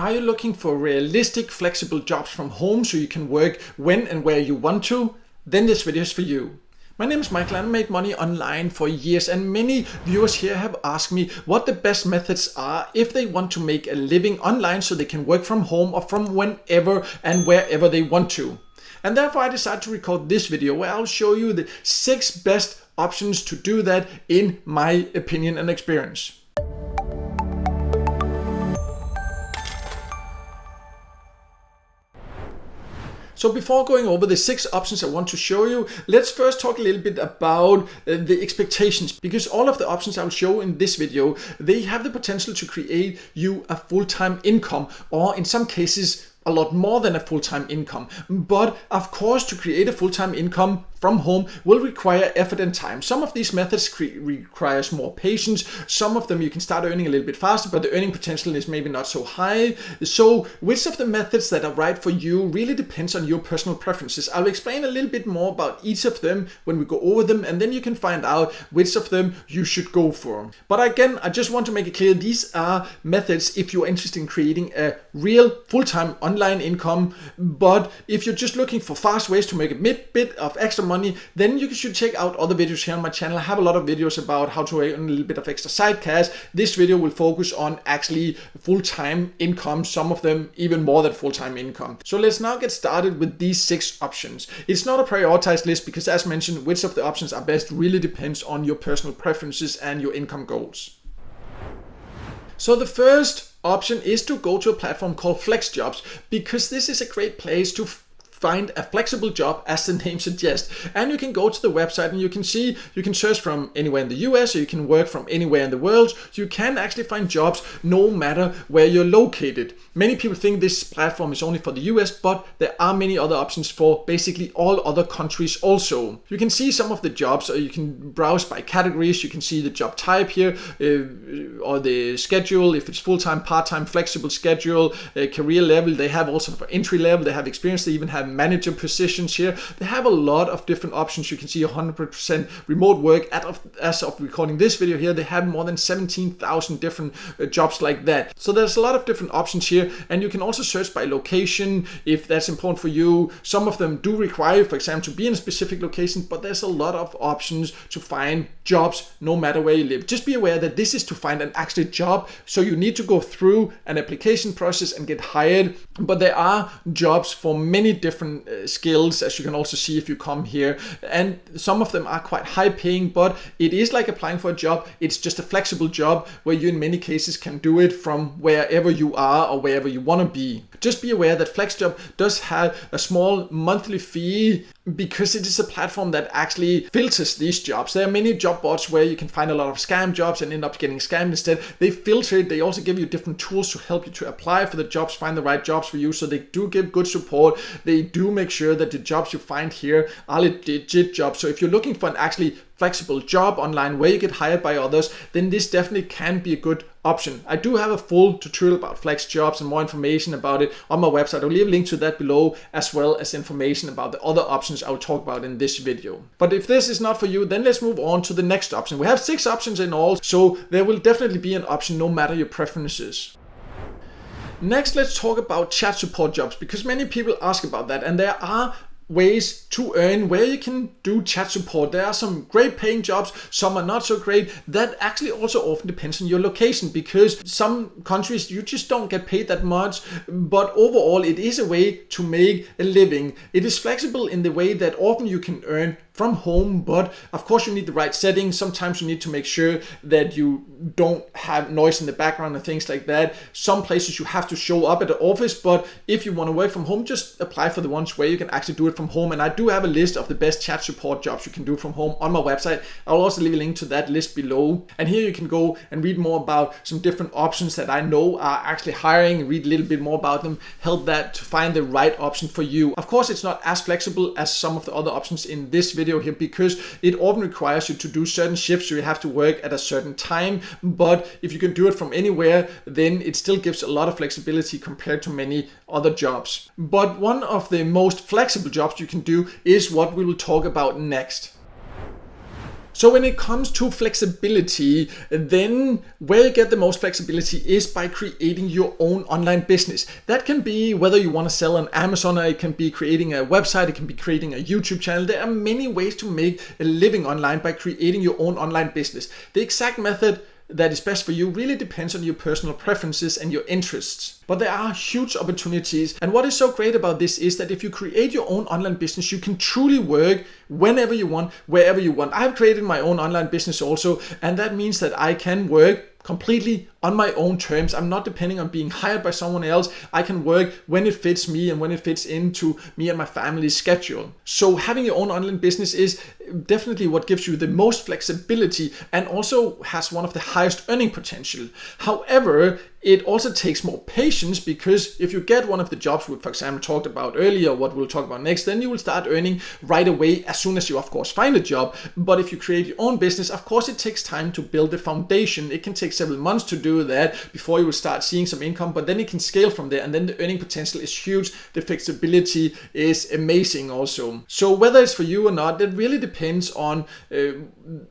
Are you looking for realistic, flexible jobs from home so you can work when and where you want to? Then this video is for you. My name is Michael and I made money online for years, and many viewers here have asked me what the best methods are if they want to make a living online so they can work from home or from whenever and wherever they want to. And therefore I decided to record this video where I'll show you the 6 best options to do that in my opinion and experience. So before going over the 6 options I want to show you, let's first talk a little bit about the expectations, because all of the options I'll show in this video, they have the potential to create you a full-time income, or in some cases a lot more than a full-time income. But of course, to create a full-time income from home will require effort and time. Some of these methods requires more patience. Some of them you can start earning a little bit faster, but the earning potential is maybe not so high. So which of the methods that are right for you really depends on your personal preferences. I'll explain a little bit more about each of them when we go over them, and then you can find out which of them you should go for. But again, I just want to make it clear, these are methods if you're interested in creating a real full-time online income. But if you're just looking for fast ways to make a bit of extra money, then you should check out other videos here on my channel. I have a lot of videos about how to earn a little bit of extra side cash. This video will focus on actually full-time income, some of them even more than full-time income. So let's now get started with these 6 options. It's not a prioritized list because, as mentioned, which of the options are best really depends on your personal preferences and your income goals. So the first option is to go to a platform called FlexJobs, because this is a great place to find a flexible job, as the name suggests. And you can go to the website and you can see, you can search from anywhere in the US, or you can work from anywhere in the world. So you can actually find jobs no matter where you're located. Many people think this platform is only for the US, but there are many other options for basically all other countries also. You can see some of the jobs, or you can browse by categories. You can see the job type here, or the schedule, if it's full-time, part-time, flexible schedule, career level. They have also for entry level, they have experience, they even have manager positions here. They have a lot of different options. You can see 100% remote work. As of recording this video here, they have more than 17,000 different jobs like that. So there's a lot of different options here, and you can also search by location if that's important for you. Some of them do require, for example, to be in a specific location, but there's a lot of options to find jobs no matter where you live. Just be aware that this is to find an actual job, so you need to go through an application process and get hired, but there are jobs for many different skills, as you can also see if you come here, and some of them are quite high paying, but it is like applying for a job. It's just a flexible job where you in many cases can do it from wherever you are or wherever you want to be. Just be aware that FlexJob does have a small monthly fee because it is a platform that actually filters these jobs. There are many job boards where you can find a lot of scam jobs and end up getting scammed instead. They filter it. They also give you different tools to help you to apply for the jobs, find the right jobs for you. So they do give good support. They do make sure that the jobs you find here are legit jobs. So if you're looking for an actually flexible job online where you get hired by others, then this definitely can be a good option. I do have a full tutorial about FlexJobs and more information about it on my website. I'll leave a link to that below, as well as information about the other options I'll talk about in this video. But if this is not for you, then let's move on to the next option. We have 6 options in all, so there will definitely be an option no matter your preferences. Next, let's talk about chat support jobs, because many people ask about that, and there are ways to earn where you can do chat support. There are some great paying jobs, some are not so great. That actually also often depends on your location, because some countries you just don't get paid that much, but overall it is a way to make a living. It is flexible in the way that often you can earn from home, but of course you need the right settings. Sometimes you need to make sure that you don't have noise in the background and things like that. Some places you have to show up at the office, but if you want to work from home, just apply for the ones where you can actually do it from home. And I do have a list of the best chat support jobs you can do from home on my website. I'll also leave a link to that list below, and here you can go and read more about some different options that I know are actually hiring, read a little bit more about them, help that to find the right option for you. Of course, it's not as flexible as some of the other options in this video here, because it often requires you to do certain shifts, so you have to work at a certain time. But if you can do it from anywhere, then it still gives a lot of flexibility compared to many other jobs. But one of the most flexible jobs you can do is what we will talk about next. So when it comes to flexibility, then where you get the most flexibility is by creating your own online business. That can be whether you want to sell on Amazon, or it can be creating a website, it can be creating a YouTube channel. There are many ways to make a living online by creating your own online business. The exact method that is best for you really depends on your personal preferences and your interests. But there are huge opportunities, and what is so great about this is that if you create your own online business, you can truly work whenever you want, wherever you want. I've created my own online business also, and that means that I can work completely on my own terms. I'm not depending on being hired by someone else. I can work when it fits me and when it fits into me and my family's schedule. So having your own online business is definitely what gives you the most flexibility and also has one of the highest earning potential. However, it also takes more patience, because if you get one of the jobs we, for example, talked about earlier, what we'll talk about next, then you will start earning right away as soon as you, of course, find a job. But if you create your own business, of course, it takes time to build the foundation. It can take several months to do that before you will start seeing some income, but then it can scale from there, and then the earning potential is huge. The flexibility is amazing also. So whether it's for you or not, it really depends on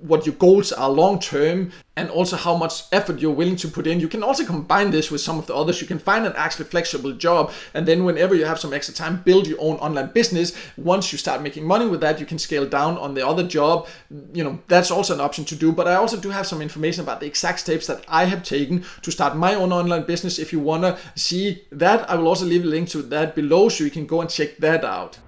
what your goals are long term, and also how much effort you're willing to put in. You can also combine this with some of the others. You can find an actually flexible job, and then whenever you have some extra time, build your own online business. Once you start making money with that, you can scale down on the other job. That's also an option to do. But I also do have some information about the exact steps that I have taken to start my own online business. If you want to see that, I will also leave a link to that below, so you can go and check that out.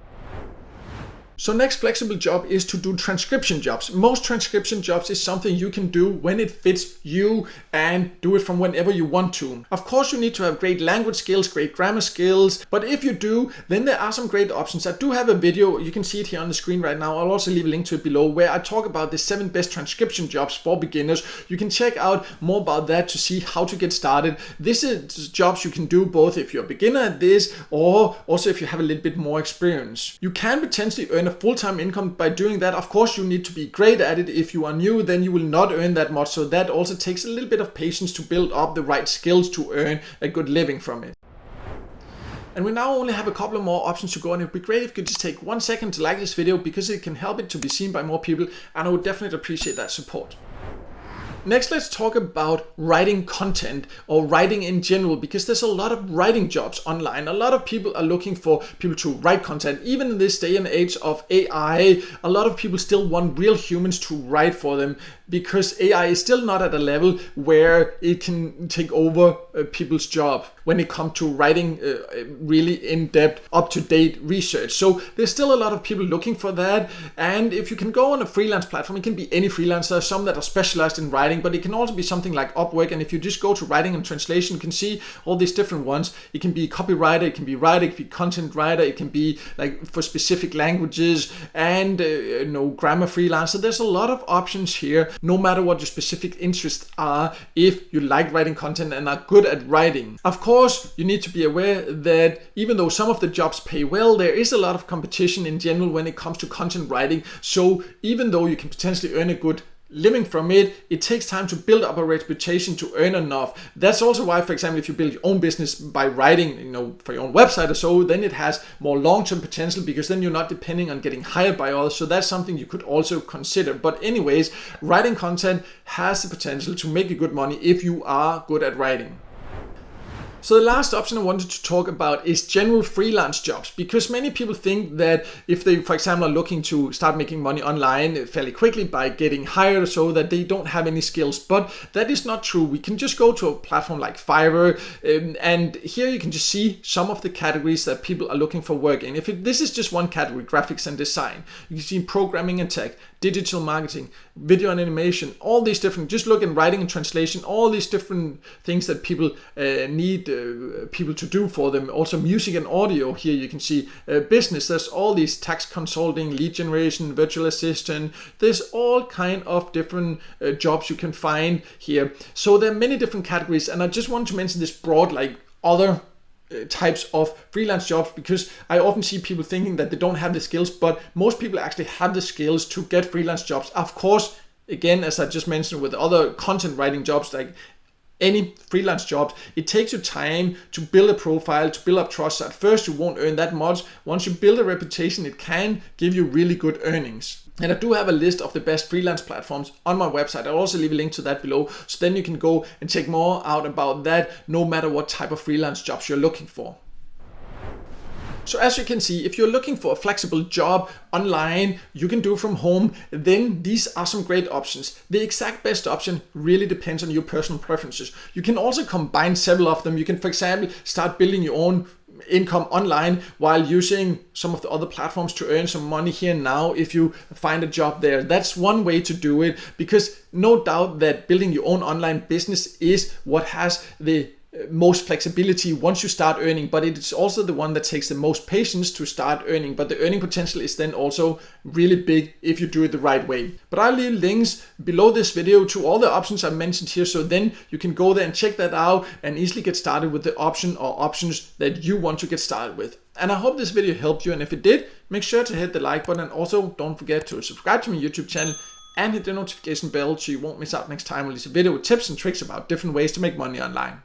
So next flexible job is to do transcription jobs. Most transcription jobs is something you can do when it fits you and do it from whenever you want to. Of course, you need to have great language skills, great grammar skills, but if you do, then there are some great options. I do have a video, you can see it here on the screen right now. I'll also leave a link to it below, where I talk about the 7 best transcription jobs for beginners. You can check out more about that to see how to get started. This is jobs you can do both if you're a beginner at this, or also if you have a little bit more experience. You can potentially earn a full-time income by doing that. Of course, you need to be great at it. If you are new, then you will not earn that much. So that also takes a little bit of patience to build up the right skills to earn a good living from it. And we now only have a couple of more options to go, and it would be great if you could just take 1 second to like this video, because it can help it to be seen by more people, and I would definitely appreciate that support. Next, let's talk about writing content, or writing in general, because there's a lot of writing jobs online. A lot of people are looking for people to write content. Even in this day and age of AI, a lot of people still want real humans to write for them, because AI is still not at a level where it can take over people's job when it comes to writing really in-depth, up-to-date research. So there's still a lot of people looking for that. And if you can go on a freelance platform, it can be any freelancer. There are some that are specialized in writing, but it can also be something like Upwork. And if you just go to writing and translation, you can see all these different ones. It can be copywriter, it can be writer, it can be content writer, it can be like for specific languages, and grammar freelancer. There's a lot of options here, no matter what your specific interests are, if you like writing content and are good at writing. Of course, you need to be aware that even though some of the jobs pay well, there is a lot of competition in general when it comes to content writing. So even though you can potentially earn a good living from it, it takes time to build up a reputation to earn enough. That's also why, for example, if you build your own business by writing, for your own website or so, then it has more long-term potential, because then you're not depending on getting hired by others. So that's something you could also consider. But anyways, writing content has the potential to make you good money if you are good at writing. So the last option I wanted to talk about is general freelance jobs, because many people think that if they, for example, are looking to start making money online fairly quickly by getting hired or so, that they don't have any skills. But that is not true. We can just go to a platform like Fiverr, and here you can just see some of the categories that people are looking for work in. This is just one category, graphics and design. You can see programming and tech, digital marketing, video and animation, all these different, just look at writing and translation, all these different things that people need people to do for them. Also music and audio, here you can see business, there's all these tax consulting, lead generation, virtual assistant, there's all kind of different jobs you can find here. So there are many different categories, and I just want to mention this broad, like other types of freelance jobs, because I often see people thinking that they don't have the skills, but most people actually have the skills to get freelance jobs. Of course, again, as I just mentioned with other content writing jobs, like any freelance jobs, it takes you time to build a profile, to build up trust. At first you won't earn that much. Once you build a reputation, it can give you really good earnings. And I do have a list of the best freelance platforms on my website. I'll also leave a link to that below, so then you can go and check more out about that, no matter what type of freelance jobs you're looking for. So as you can see, if you're looking for a flexible job online, you can do from home, then these are some great options. The exact best option really depends on your personal preferences. You can also combine several of them. You can, for example, start building your own income online while using some of the other platforms to earn some money here and now if you find a job there. That's one way to do it, because no doubt that building your own online business is what has the most flexibility once you start earning, but it's also the one that takes the most patience to start earning. But the earning potential is then also really big if you do it the right way. But I'll leave links below this video to all the options I mentioned here, so then you can go there and check that out and easily get started with the option or options that you want to get started with. And I hope this video helped you, and if it did, make sure to hit the like button, and also don't forget to subscribe to my YouTube channel and hit the notification bell so you won't miss out next time I release a video with tips and tricks about different ways to make money online.